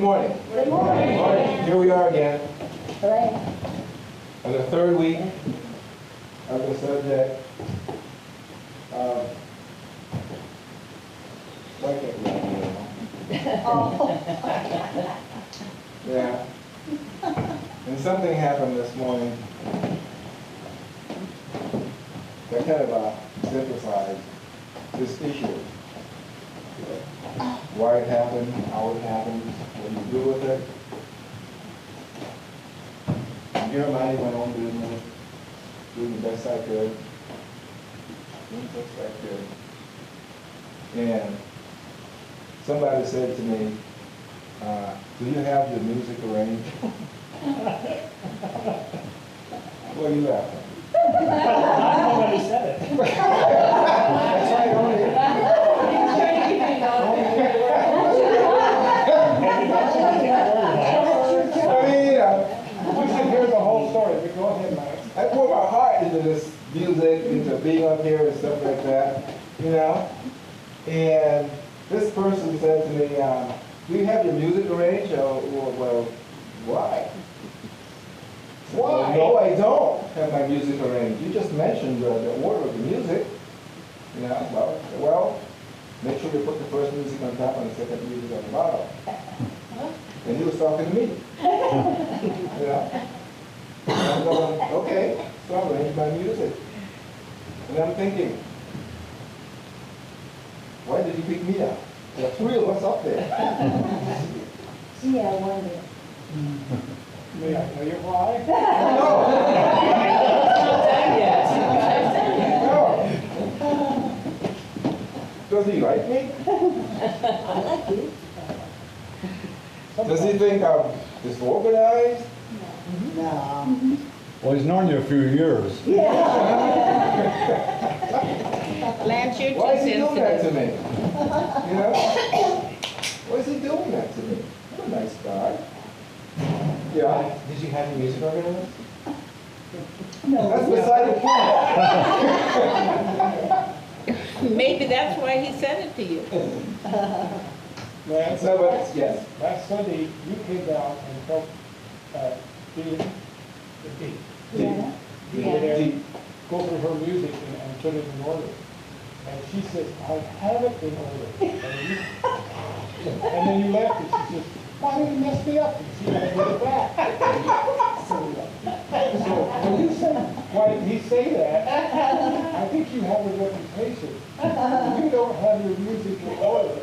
morning. Good morning. Good morning. Here we are again Right. on the third week of the subject of why can't we have Yeah. And something happened this morning that kind of synthesized this issue. Why it happened, how it happened, what you do with it. Here I'm minding my own business, doing the best I could. Doing the best I could. And somebody said to me, do you have your music arranged? What are you laughing? Nobody said it. That's right, We should hear the whole story, but go ahead, Max. I pour my heart into this music, into being up here and stuff like that, you know? And this person said to me, do you have your music arranged? Well, why? Why? No, I don't have my music arranged. You just mentioned the order of the music. You know, well, make sure you put the first music on top and the second music on the bottom. And he was talking to me. You know? And I'm going, okay, so I arranged my music. And I'm thinking, why did you pick me up? There are three of us up there. Gee, I wonder. May I tell you why? No. Does he like me? I like you. Does he think I'm disorganized? No. Well, he's known you a few years. Lance, you're Why too is he doing that to sensitive. me? You know? Why is he doing that to me? I'm a nice guy. Yeah. Did you have your music organized? That's beside the point. Maybe that's why he sent it to you. Lance, So, but, yes. last Sunday, you came down and helped Dee, Yeah. over there, go through her music and put it in order. And she says, I have it in order. And then you left and she says, why did you mess me up? And she had to get it back. So when you say, why did he say that? I think you have a reputation. You don't have your music in order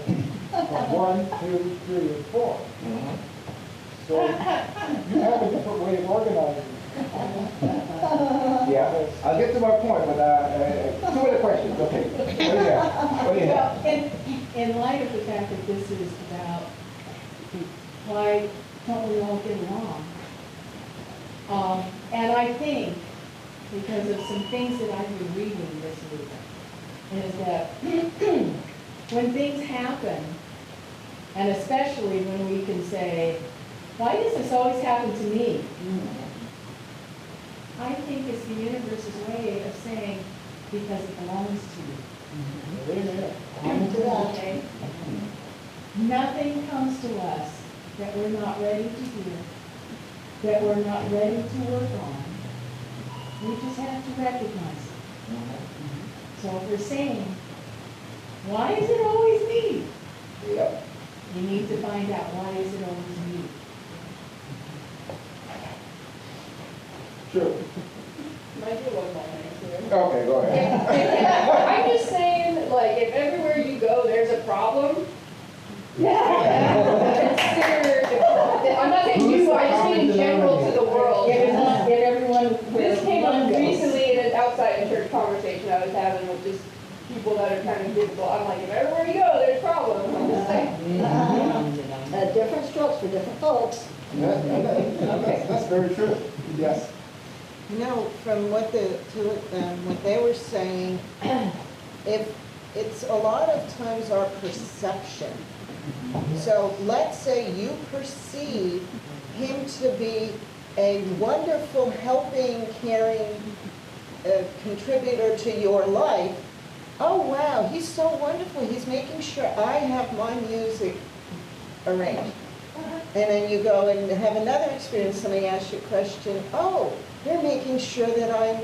from 1, 2, 3, and 4. So you have a different way of organizing. Yeah. I'll get to my point, but two other questions. Okay. What do you have? What do you have? Well, in light of the fact that this is about why don't we all get along? And I think, because of some things that I've been reading this week, is that when things happen, and especially when we can say, why does this always happen to me? I think it's the universe's way of saying, because it belongs to you. Okay? Nothing comes to us that we're not ready to hear, that we're not ready to work on. We just have to recognize it. So if we're saying, why is it always me? Yep. You need to find out, why is it always me? Sure. Might be one more answer. Okay, go ahead. I'm just saying, like, if everywhere you go, there's a problem, consider, I'm not saying you, I just mean in general to the world. Get everyone. This came up recently in an outside church conversation I was having with just people that are kind of difficult. I'm like, if everywhere you go, there's problems. I'm just saying. Different strokes for different folks. That's very true. Yes. No, from what what they were saying, if it's a lot of times our perception. So let's say you perceive him to be a wonderful, helping, caring contributor to your life. Oh wow, he's so wonderful. He's making sure I have my music arranged. And then you go and have another experience, somebody asks you a question, oh, they're making sure that I'm,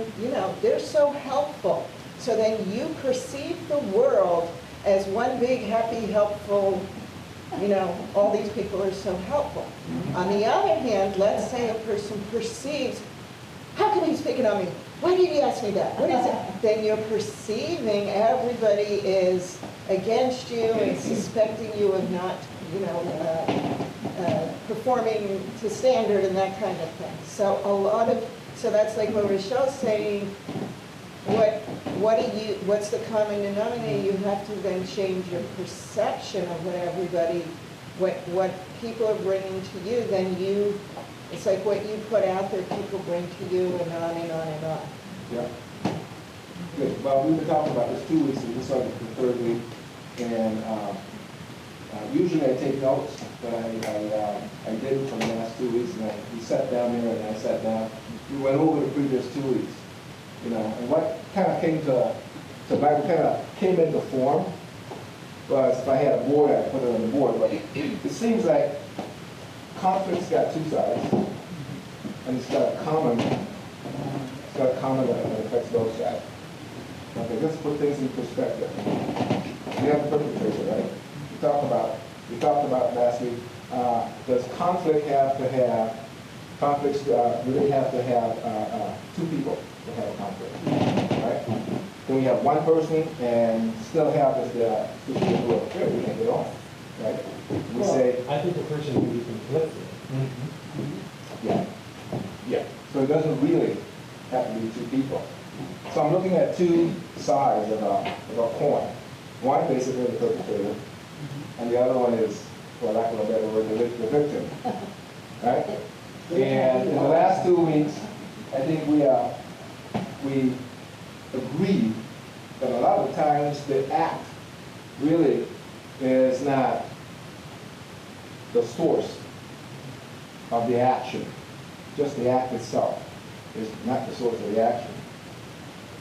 they're so helpful. So then you perceive the world as one big, happy, helpful, all these people are so helpful. On the other hand, let's say a person perceives, how come he's picking on me? Why did he ask me that? What is it? Then you're perceiving everybody is against you and suspecting you of not, performing to standard and that kind of thing. So that's like what Rochelle's saying, what's the common denominator? You have to then change your perception of what people are bringing to you, then it's like what you put out there, people bring to you, and on and on and on. Yeah. Good. Well, we've been talking about this 2 weeks, and this started the third week, and usually I take notes, but I didn't for the last 2 weeks, and we sat down there, and I sat down. We went over the previous 2 weeks, and what kind of came came into form was, if I had a board, I'd put it on the board, but it seems like conflict's got two sides, and it's got a common that affects both sides. Okay, let's put things in perspective. We have a perpetrator, right? We talked about last week, does conflicts really have to have two people to have a conflict, right? Can we have one person and still have this issue of a we can't get on, right? We say, I think the person can be conflicted. yeah. So it doesn't really have to be two people. So I'm looking at two sides of a coin. One basically the perpetrator, and the other one is, for lack of a better word, the victim, right? And in the last 2 weeks, I think we agreed that a lot of times the act really is not the source of the action. Just the act itself is not the source of the action.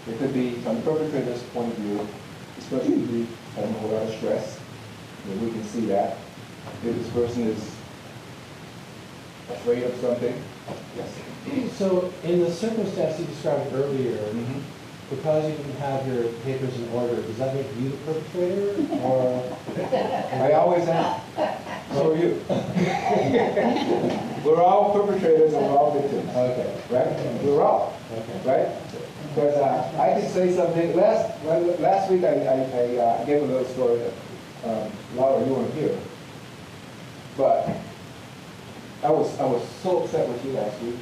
It could be, from the perpetrator's point of view, especially having a lot of stress. We can see that. If this person is afraid of something, yes. So in the circumstance you described earlier, because you didn't have your papers in order, does that make you the perpetrator, or? I always am. So are you. We're all perpetrators and we're all victims. Okay. Right? We're all. Okay. Right? Because I could say something. Last week I gave a little story that Laura, you weren't here. But I was so upset with you last week.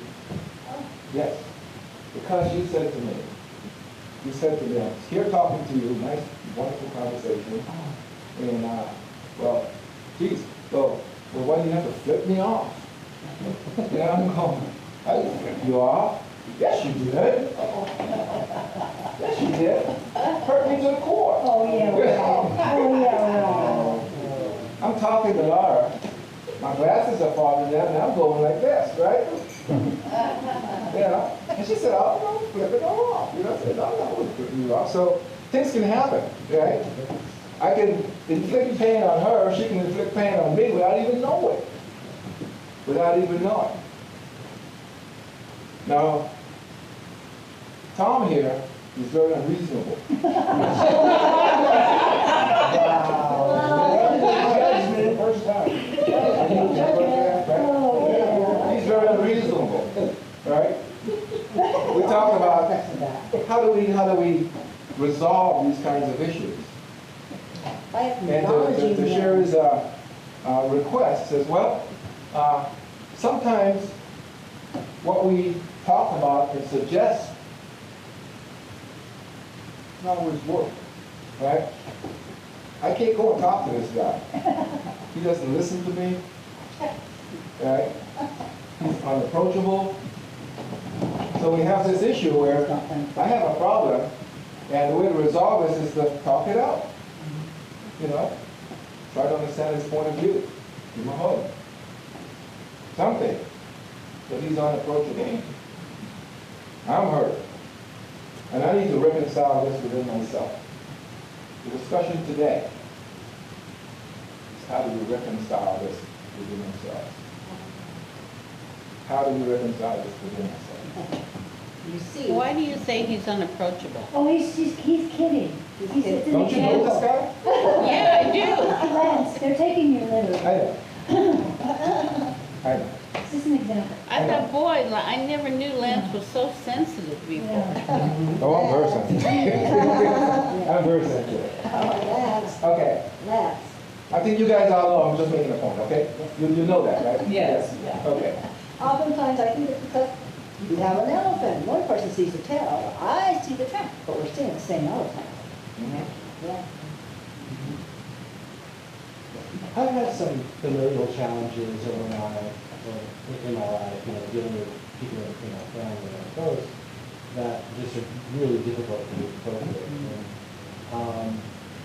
Yes. Because you said to me, I was here talking to you, nice, wonderful conversation. And, well, geez, well, why do you have to flip me off? Yeah, I'm going, I didn't flip you off. Yes, you did. Yes, you did. Hurt me to the core. Oh, yeah, I'm talking to Laura. My glasses are falling down, and I'm going like this, right? And she said, oh, no, flip it off. I said, no, I wouldn't flip you off. So things can happen, right? I can inflict pain on her, she can inflict pain on me without even knowing. Without even knowing. Now, Tom here is very unreasonable. First time. He's very unreasonable, right? We talk about how do we resolve these kinds of issues. And to share his request says, well, sometimes what we talk about and suggest not always work, right? I can't go and talk to this guy. He doesn't listen to me, right? He's unapproachable. So we have this issue where I have a problem, and the way to resolve this is to talk it out. Try to understand his point of view. Give him a hug. Something. But he's unapproachable. I'm hurt. And I need to reconcile this within myself. The discussion today is how do we reconcile this within ourselves. How do you reconcile this within yourself? You see. Why do you say he's unapproachable? Oh, he's kidding. He's it's an Don't you know this example. guy? Yeah, I do. Lance, they're taking your litter. I know. I know. It's just an example. I thought, boy, I never knew Lance was so sensitive before. Yeah. Oh, I'm very sensitive. I'm very sensitive. That's, Okay, I think you guys all know, I'm just making a point, okay? You know that, right? Yes. Okay. oftentimes I think it's because you have an elephant. One person sees the tail, I see the trunk, but we're seeing the same elephant. Yeah. I've had some familial challenges in my life, dealing with people in my family and close that just are really difficult to cope with. And,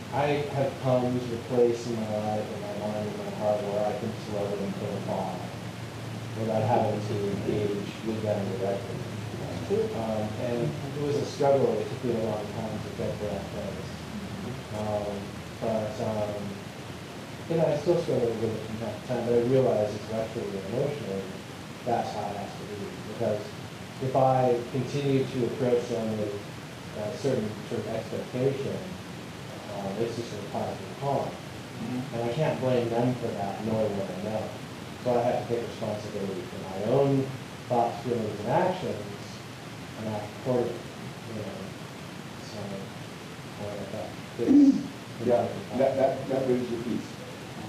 I have come to a place in my life, in my mind, in my heart, where I can just let them go by without having to engage with them directly. And it was a struggle. It took me a long time to get to that place. I still struggle with it from time to time, but I realize intellectually and emotionally that's how it has to be. Because if I continue to approach them with a certain sort of expectation, it's just going to cause me harm. And I can't blame them for that, knowing what I know. So I have to take responsibility for my own thoughts, feelings, and actions, and act accordingly. So this. Yeah, that brings you peace.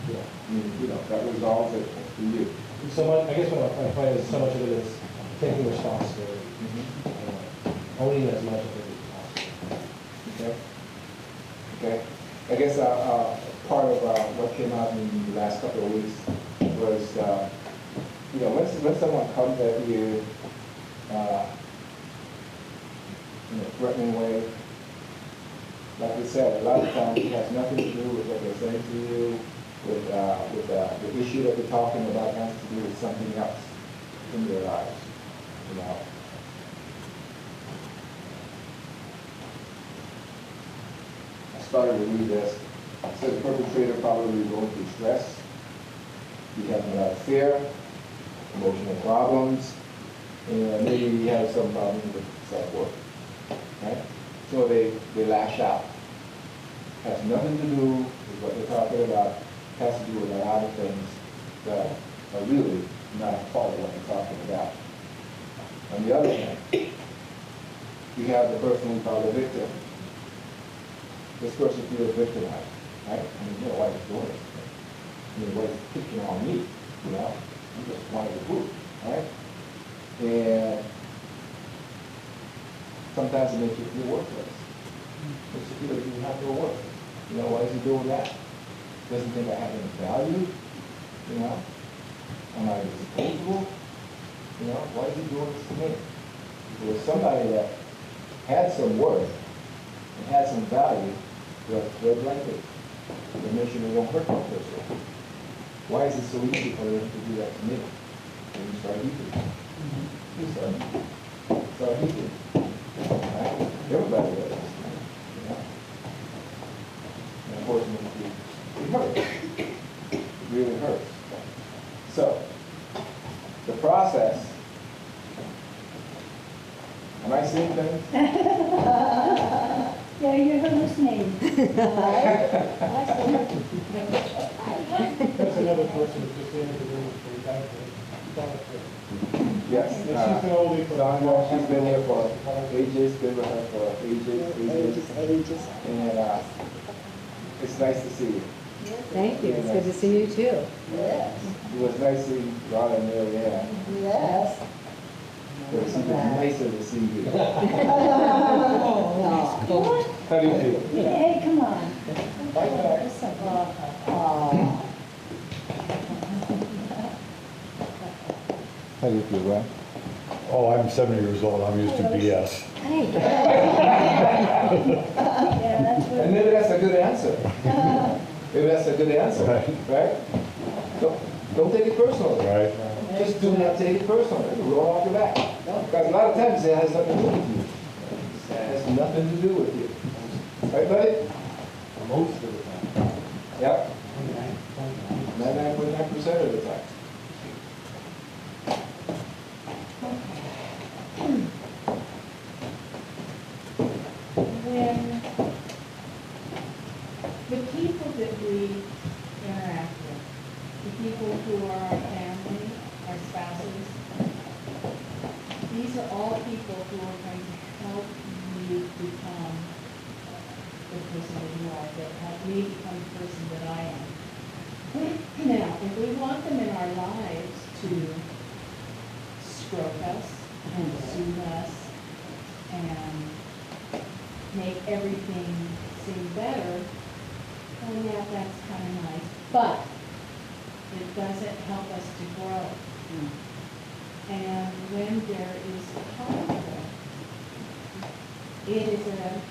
Yeah. I mean, that resolves it for you. So I guess what my point is, so much of it is taking responsibility, owning as much of it as possible. Okay. Okay. I guess part of what came out in the last couple of weeks was, when someone comes at you in a threatening way, like we said, a lot of times it has nothing to do with what they're saying to you, with the issue that they're talking about has to do with something else in their lives. I started to read this. It said the perpetrator probably going through stress. He has a lot of fear, emotional problems, and maybe he has some problems with self-worth. Right? So they lash out. Has nothing to do with what they're talking about. Has to do with a lot of things that are really not part of what they're talking about. On the other hand, you have the person we call the victim. This person feels victimized, right? I mean, why is he doing this? I mean, why is he picking on me? I'm just one of the group, right? And sometimes it makes you feel worthless. Makes you feel like you have no worth. Why is he doing that? Doesn't think I have any value? Am I disposable? Why is he doing this to me? If it was somebody that had some worth and had some value, they're blanket. They make sure they don't hurt that person. Why is it so easy for them to do that to me? And you start eating. You start eating. Right? Everybody does. And of course, it hurts. It really hurts. So, the process. Am I saying things? Yeah, you're hallucinating. That's another person that just entered the room for Yes. she's been oldie for She's been here for ages, been with her for ages. And it's nice to see you. Thank you, it's good to see you too. Yes. It was nice seeing Rod and Mary Ann. Yes. But it's even nicer to see you. Oh, How do you feel? Hey, come on. How do you feel, Rod? Oh, I'm 70 years old, I'm used to BS. Hey. Yeah, that's what. And maybe that's a good answer. Maybe that's a good answer, right? Don't take it personally. Right? Just do not take it personally. Roll off your back. Because a lot of times it has nothing to do with you. It has nothing to do with you. Right, buddy? Most of the time. Yep. 99.9% of the time. people that we interact with, the people who are our family, our spouses, these are all people who are going to help you become the person that you are, that help me become the person that I am. Now, if we want them in our lives to stroke us and soothe us and make everything seem better, well, yeah, that's kind of nice. But it doesn't help us to grow. And when there is conflict, it is a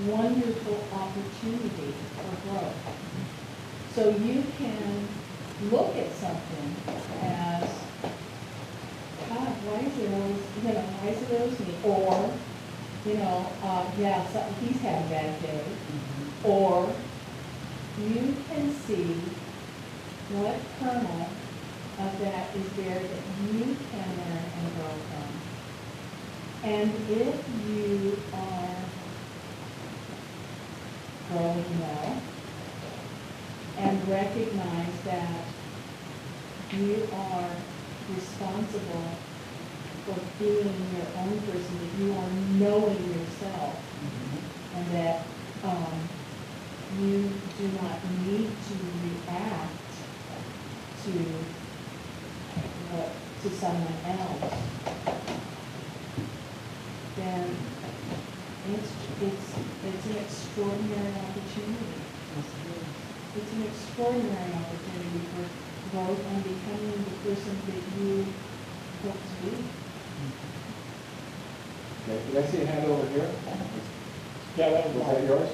wonderful opportunity for growth. So you can look at something as, God, why is it always, why is it always me? Or, yeah, he's had a bad day. Or you can see what kernel of that is there that you can learn and grow from. And if you are growing well and recognize that you are responsible for being your own person, that you are knowing yourself, and that you do not need to react to someone else, then it's an extraordinary opportunity. It's an extraordinary opportunity for growth and becoming the person that you hope to be. Okay, can I see a hand over here? Yeah, that was Was that yours?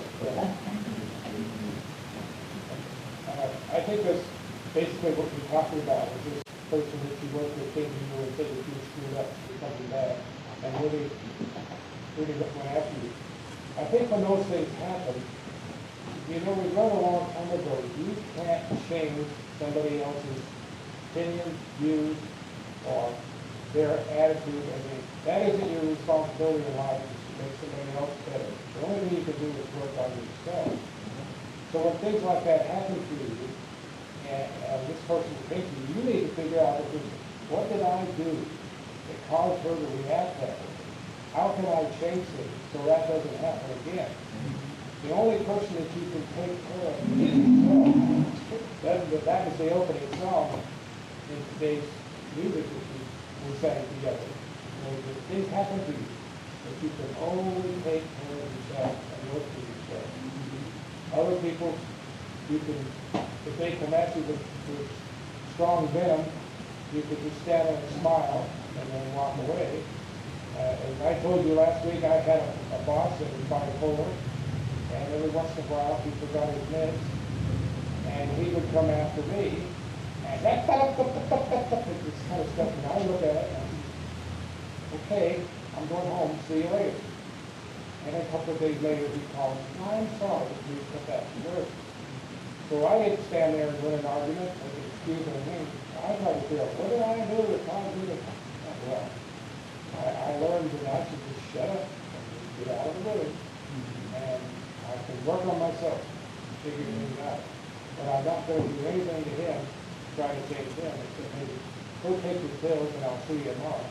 I think that's basically what we're talking about, is this person that you work with thinking you would say that you screwed up or something bad, and really went after you. I think when those things happen, we learned a long time ago, you can't change somebody else's opinion, views, or their attitude. I mean, that isn't your responsibility in life, is to make somebody else better. The only thing you can do is work on yourself. So when things like that happen to you, and this person thinks you need to figure out, what did I do that caused her to react that way? How can I change things so that doesn't happen again? The only person that you can take care of is yourself. That was the opening song in today's music that we sang together. Things happen to you, but you can only take care of yourself and look for yourself. Other people, you can, if they come at you with strong venom, you could just stand there and smile and then walk away. As I told you last week, I had a boss that was bipolar, and every once in a while he forgot his meds, and he would come after me, and this kind of stuff, and I look at it and I say, okay, I'm going home, see you later. And a couple of days later, he called me, I'm sorry, you put that to work. So I didn't stand there and win an argument, or excuse me, I tried to figure out, what did I do that caused me to, well, I learned that I should just shut up and just get out of the way. And I can work on myself, figure things out. But I'm not going to do anything to him, try to change him, except maybe, go take your pills and I'll see you tomorrow.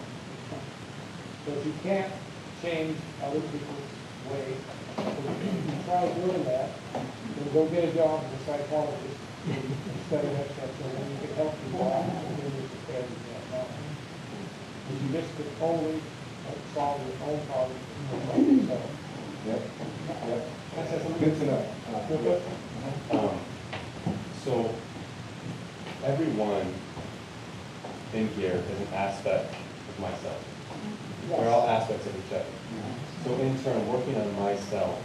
So if you can't change other people's way, you try doing that, then go get a job as a psychologist instead of that stuff, so then you can help people out and then you're prepared to get now. Because you just can only solve your own problems by yourself. Yep. Yep. Good to know. So everyone in here is an aspect of myself. We're all aspects of each other. So in turn, working on myself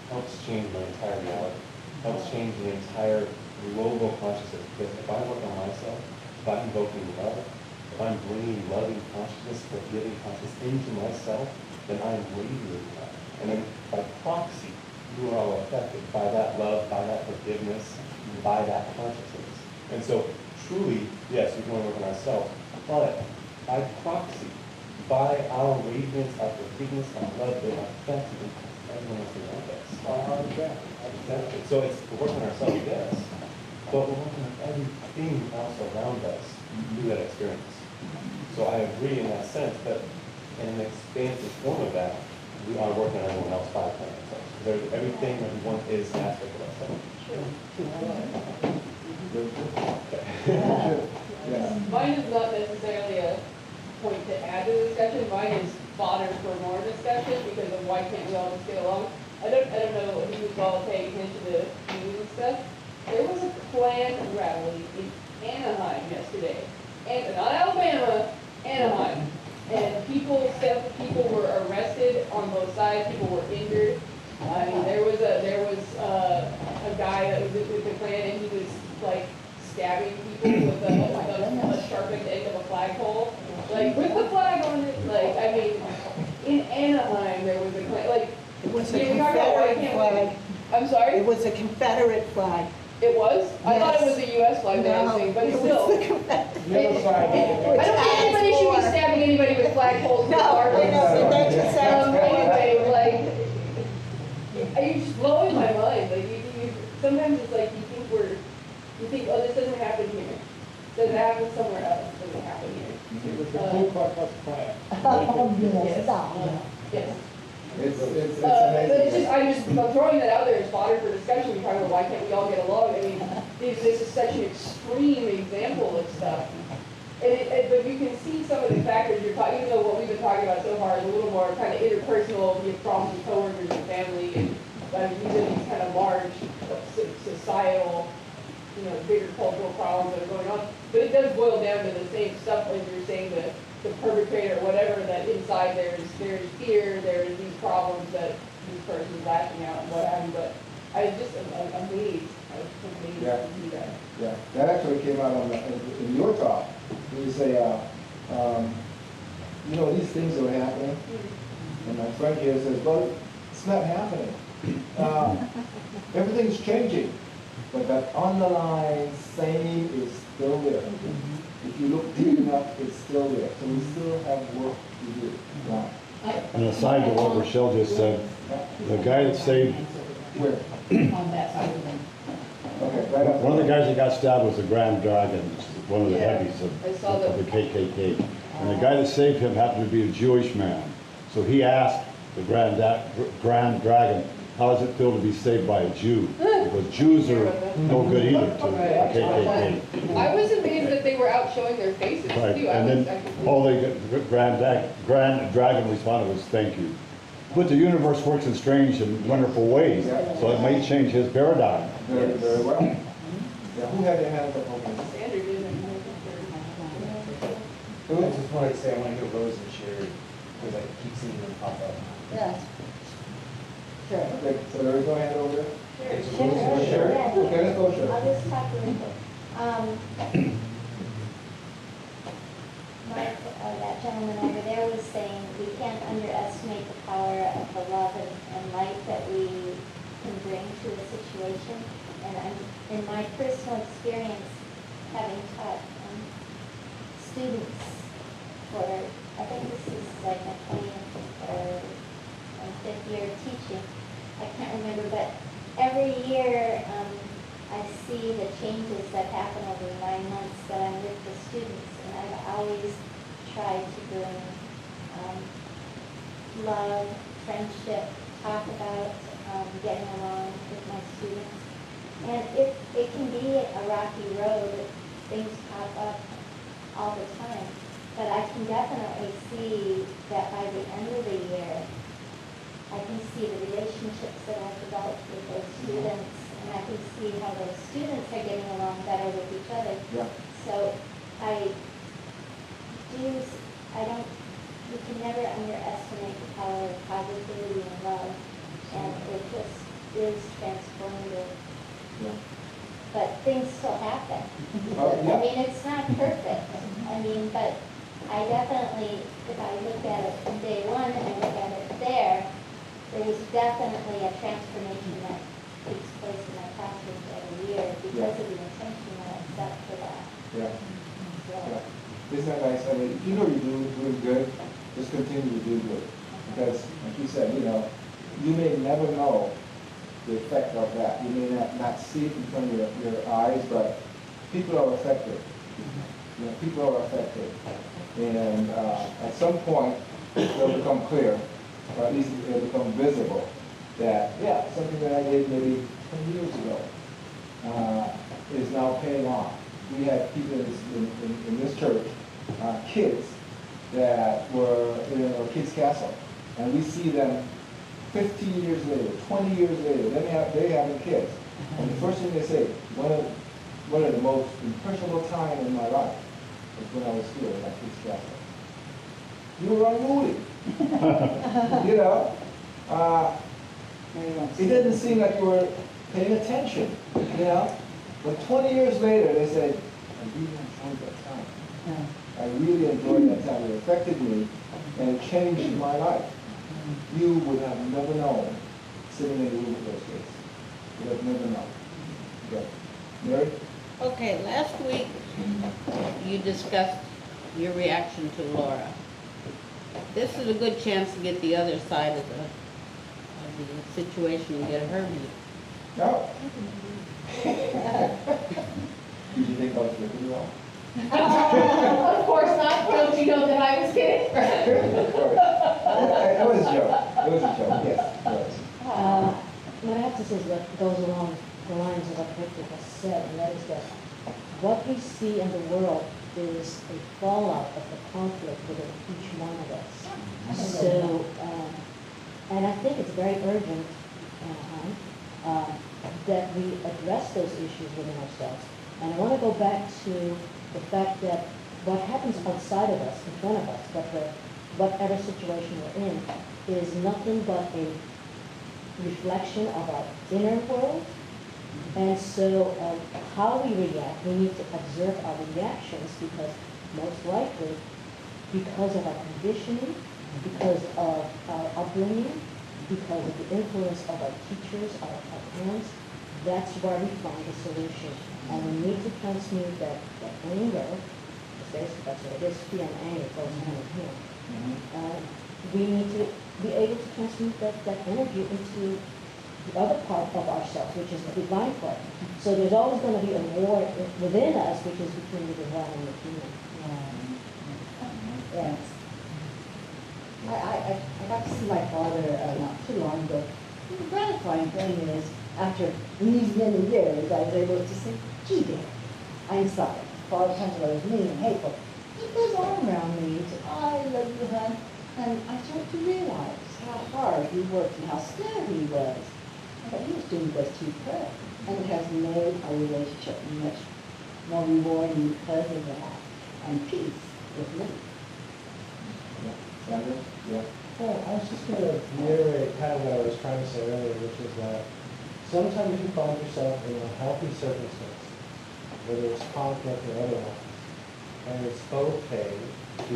helps change my entire reality, helps change the entire global consciousness. Because if I work on myself, if I'm invoking love, if I'm bringing loving consciousness, forgiving consciousness into myself, then I'm radiating that. And then by proxy, you are all affected by that love, by that forgiveness, by that consciousness. And so truly, yes, we can only work on ourselves, but by proxy, by our radiance, our forgiveness, our love, that affects everyone wants to be around us. Exactly. So it's, we're working on ourselves, yes, but we're working on everything else around us through that experience. So I agree in that sense, but in an expansive form of that, we are working on everyone else by playing ourselves. There's everything, everyone is an aspect of ourselves. Yeah. Mine is not necessarily a point to add to the discussion, mine is fodder for more discussion because of why can't we all just get along? I don't know if you was all paying attention to news and stuff. There was a Klan rally in Anaheim yesterday, and not Alabama, Anaheim. And several people were arrested on both sides, people were injured. I mean, there was a guy that was with the Klan and he was like stabbing people with a sharpened end of a flagpole, like with the flag on it. Like, I mean, in Anaheim there was a Klan, like, It was a you know, we talk about why Confederate can't we- flag. I'm sorry? It was a Confederate flag. It was? I thought it Yes. was a US flag that I was saying, but No, it still. was the Confederate. The other side. I don't think anybody should be stabbing anybody with flagpoles in the No, park. I know, but that just sounds Anyway, like, you're just blowing my mind, like, sometimes it's like, you think, oh, this doesn't happen here. Does it happen somewhere else? It doesn't happen here. It was the Ku Klux Klan. Oh, yes, stop. Yes. It's But it's amazing. just, I'm throwing that out there as fodder for discussion, we're talking about why can't we all get along? I mean, this is such an extreme example of stuff. But you can see some of the factors you're talking, even though what we've been talking about so far is a little more kind of interpersonal, you have problems with coworkers and family, and these are these kind of large societal, bigger cultural problems that are going on. But it does boil down to the same stuff as you're saying, the perpetrator, whatever, that inside there's fear, there's these problems that this person's lashing out and what have you, but I was just amazed. I was just amazed to see that. Yeah, that actually came out in your talk. You say, these things are happening, and my friend here says, well, it's not happening. Everything's changing, but that underlying same is still there. If you look deep enough, it's still there. So we still have work to do. Wow. And aside to what Rochelle just said, the guy that saved, Where? On that side of them. Okay, right up. one of the guys that got stabbed was the Grand Dragon, one of the Yeah, heavies I saw of the KKK. And the guy that saved him happened to be a Jewish man. So he asked the Grand Dragon, how does it feel to be saved by a Jew? Because Jews are no good either to the KKK. I was amazed that they were out showing their faces too. Right, and then all the Grand Dragon responded was, thank you. But the universe works in strange and wonderful ways, so it may change his paradigm. Very, very well. Yeah, who had their hands up over there? Sandra did. I just wanted to say, I want to hear Rose and Sherry, because I keep seeing them pop up. Yes. Sure. Okay, so there is no hand over there? It's Sure, Rose and sure, Sherry. yeah. Okay, let's go, Sherry. I'll just talk a little bit. That gentleman over there was saying we can't underestimate the power of the love and light that we can bring to a situation. And in my personal experience, having taught students for, I think this is like my 20th or 5th year of teaching, I can't remember, but every year I see the changes that happen over the 9 months that I'm with the students, and I've always tried to bring love, friendship, talk about getting along with my students. And it can be a rocky road, things pop up all the time, but I can definitely see that by the end of the year, I can see the relationships that I've developed with those students, and I can see how those students are getting along better with each other. Yeah. So you can never underestimate the power of positivity and love, and it just is transformative. Yeah. But things still happen. Yeah. I mean, it's not perfect. I mean, but I definitely, if I look at it from day one and I look at it there is definitely a transformation that takes place in my classroom every year because of the intention that I set for that. Yeah. So, Yeah. Isn't that nice? I mean, if you know you're doing good, just continue to do good. Because, like you said, you may never know the effect of that. You may not see it in front of your eyes, but people are affected. You know, people are affected. And at some point, it'll become clear, or at least it'll become visible, that, yeah, something that I did maybe 10 years ago is now paying off. We had people in this church, kids that were in a kids' castle, and we see them 15 years later, 20 years later, they having kids. And the first thing they say, one of the most impressionable time in my life was when I was here in that kids' castle. You were unruly. You know? It didn't seem like you were paying attention, you know? But 20 years later, they said, I really enjoyed that time. I really enjoyed that time. It affected me, and it changed my life. You would have never known sitting in the room with those kids. You would have never known. Okay. Mary? Okay, last week you discussed your reaction to Laura. This is a good chance to get the other side of the situation and get her view. No. Did you think I was ripping you off? Of course not, don't you know that I was kidding? Of course. It was a joke. It was a joke, yes, it was. What I have to say is that goes along the lines of what Victor has said, and that is that what we see in the world is a fallout of the conflict within each one of us. So, and I think it's very urgent, that we address those issues within ourselves. And I want to go back to the fact that what happens outside of us, in front of us, whatever situation we're in, is nothing but a reflection of our inner world. And so how we react, we need to observe our reactions, because most likely, because of our conditioning, because of our upbringing, because of the influence of our teachers, our parents, that's where we find the solution. And we need to transmute that anger, because that's what it is, fear and anger goes hand in hand. We need to be able to transmute that energy into the other part of ourselves, which is the divine part. So there's always going to be a war within us, which is between the divine and the human. Yes. I got to see my father not too long ago. The gratifying thing is, after these many years, I was able to say, gee, Dad, I'm sorry. Father times I was mean and hateful. He put his arm around me and said, I love you, hon. And I started to realize how hard he worked and how scared he was. But he was doing the best he could. And it has made our relationship much more rewarding because of that. And peace with me. Sandra? Yeah. Well, I was just going to reiterate kind of what I was trying to say earlier, which is that sometimes you find yourself in a healthy circumstance, whether it's conflict or otherwise, and it's okay to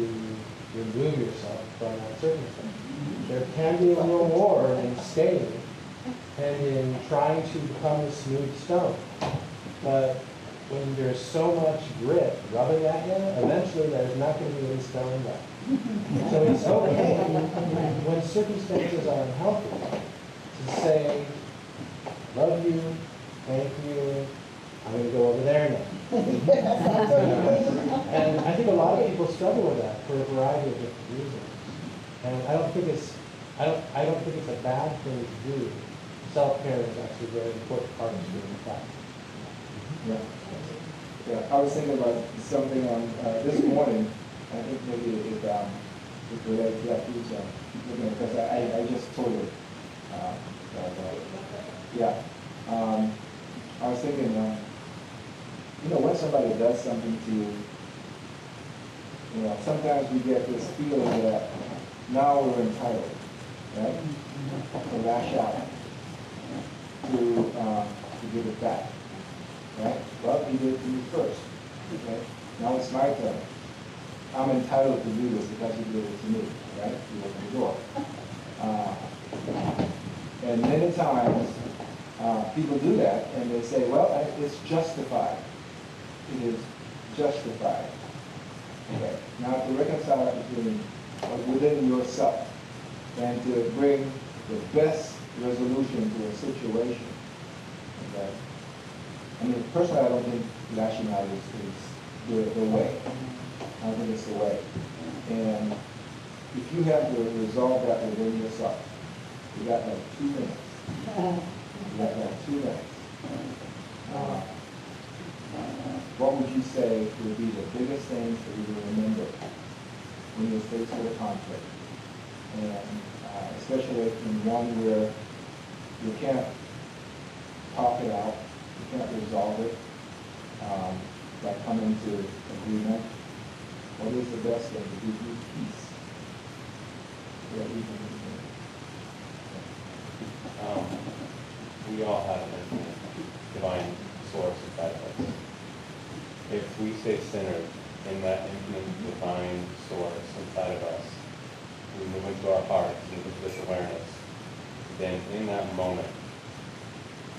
remove yourself from that circumstance. There can be a reward in staying and in trying to become the smooth stone. But when there's so much grit rubbing at you, eventually there's not going to be any stone left. So it's okay when circumstances are unhealthy to say, love you, thank you, I'm going to go over there now. And I think a lot of people struggle with that for a variety of different reasons. And I don't think it's a bad thing to do. Self-care is actually a very important part of spiritual practice. Yeah. Yeah, I was thinking about something on this morning. I think maybe it related to that future. Because I just told it. Yeah. I was thinking, when somebody does something to you, sometimes we get this feeling that now we're entitled, right? To lash out, to give it back, right? Well, he did it to me first, okay? Now it's my turn. I'm entitled to do this because he did it to me, right? He opened the door. And many times, people do that, and they say, well, it's justified. It is justified. Okay. Now, to reconcile that within yourself, and to bring best resolution to a situation. Okay? I mean, personally, I don't think lashing out is the way. I don't think it's the way. And if you have to resolve that within yourself, you got like 2 minutes. You got like 2 minutes. What would you say would be the biggest things that you will remember when you're faced with a conflict? And especially in one where you can't talk it out, you can't resolve it, by coming to agreement. What is the best thing to give you peace? So that you can we all have an infinite divine source inside of us. If we stay centered in that infinite divine source inside of us, we move into our hearts, move into this awareness, then in that moment,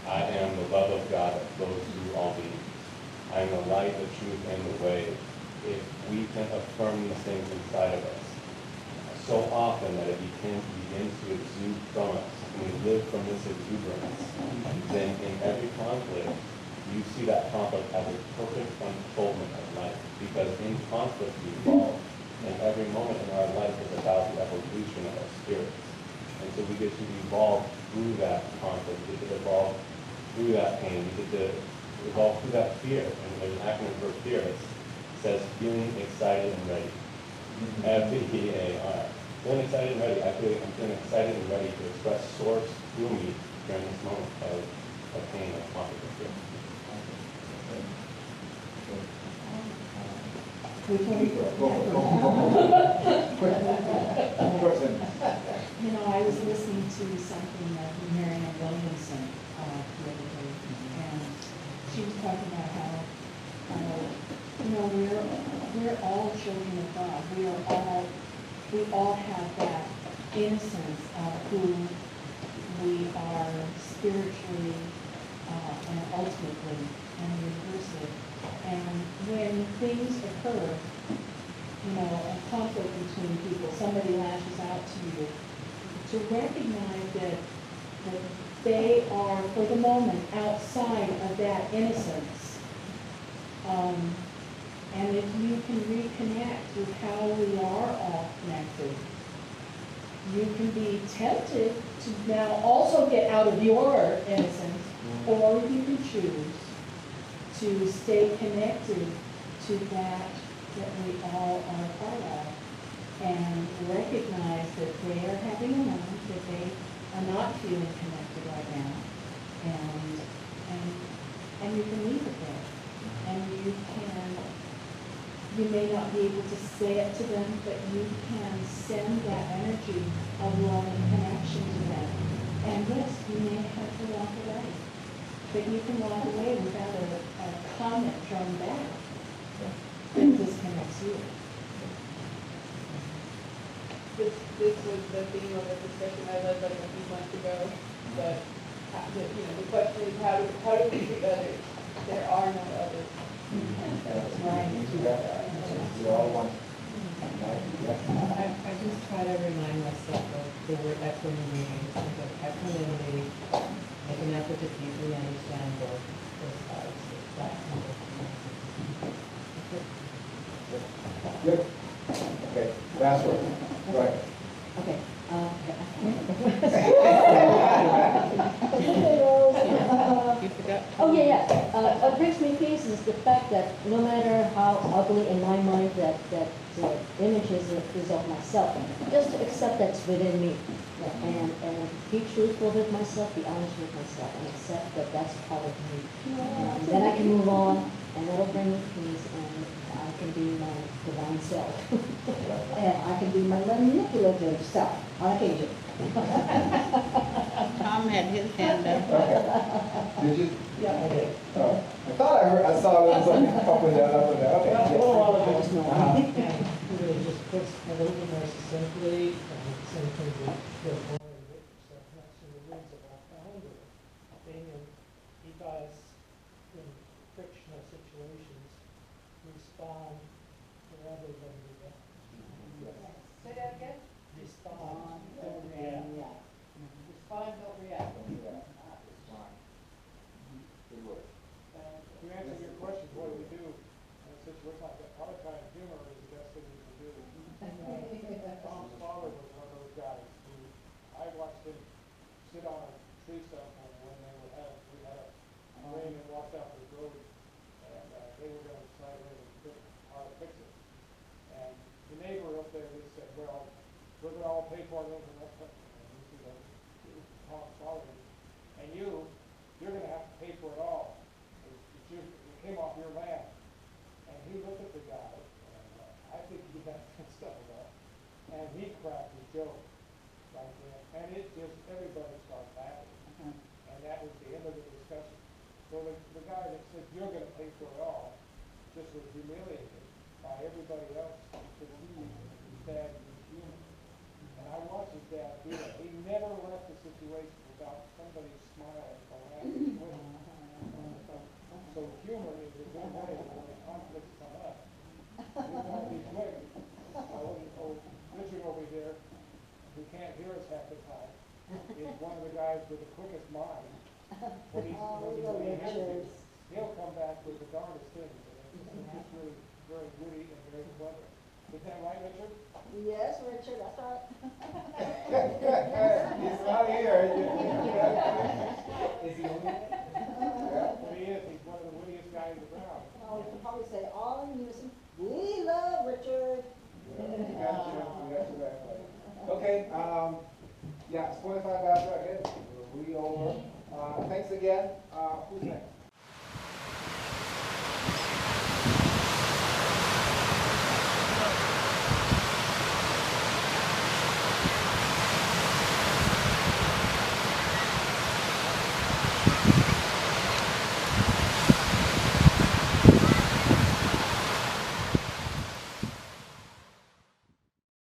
I am the love of God that flows through all beings. I am the light, the truth, and the way. If we can affirm these things inside of us so often that it begins to exude from us, and we live from this exuberance, then in every conflict, you see that conflict as a perfect unfoldment of life. Because in conflict we evolve, and every moment in our life is about the evolution of our spirits. And so we get to evolve through that conflict, we get to evolve through that pain, we get to evolve through that fear. And there's an acronym for fear. It says feeling excited and ready. FEAR. Feeling excited and ready. I'm feeling excited and ready to express source through me during this moment of pain, of conflict, of fear. You know, I was listening to something that Marianne Williamson the other day, and she was talking about how, you know, we're all children of God. We all have that innocence of who we are spiritually and ultimately and universally. And when things occur, you know, a conflict between people, somebody lashes out to you, to recognize that they are, for the moment, outside of that innocence. And if you can reconnect with how we are all connected, you can be tempted to now also get out of your innocence, or you can choose to stay connected to that we all are a part of, and recognize that they are having a moment, that they are not feeling connected right now, and you can leave it there. And you may not be able to say it to them, but you can send that energy of love and connection to them. And yes, you may have to walk away, but you can walk away without a comment thrown back that disconnects you. This was the theme of a discussion I led like a few months ago, but the question is how do we treat others? There are no others. That's right. We all want. I just try to remind myself of the word equanimity. Equanimity, make an effort to deeply understand both sides. That kind of thing. Good. Okay, last word. Right. Okay. You forgot? Oh, yeah. What brings me peace is the fact that no matter how ugly in my mind that image is of myself, just to accept that's within me. And be truthful with myself, be honest with myself, and accept that that's part of me. And then I can move on, and that'll bring me peace, and I can be my divine self. And I can be my manipulative self on occasion. Tom had his hand up. Okay. Did you? Yeah, I did. Oh, I saw it was like up and down, up and down. Okay. A little while ago, just know. and really just puts a little bit more succinctly, same thing with the Warren Victor stuff, next to the words of our founder, Damien, because in frictional situations, respond rather than react. Say that again? Respond. Yeah. don't react. Yeah, it's fine. Good work. To answer your question, what do we do in a situation like that? A lot of times humor is the best thing you can do. Tom's father was one of those guys who, I watched him sit on a tree stump when we had a rain and walked out the road, and they were going to decide how to fix it. And the neighbor up there just said, well, we're going to all pay for it, and that's what, Tom's father, and you're going to have to pay for it all. It came off your land. And he looked at the guy, and I think he got messed up enough, and he cracked his joke right there, and it just, everybody started laughing. And that was the end of the discussion. So the guy that said, you're going to pay for it all, just was humiliated by everybody else because his dad was human. And I watched his dad do that. He never left the situation without somebody smiling or laughing with him. So humor is a good way when conflicts come up. We want to be quick. Richard over here, who can't hear us half the time, is one of the guys with the quickest mind. When he has it, he'll come back with the darndest things. And it's just really very witty and very clever. Is that right, Richard? Yes, Richard, that's right. He's not here. Is he only? Yeah, but he is. He's one of the wittiest guys around. Oh, we can probably say all in unison, we love Richard. We got you that way. Okay, yeah, it's 45 after, I guess. We're over. Thanks again. Who's next?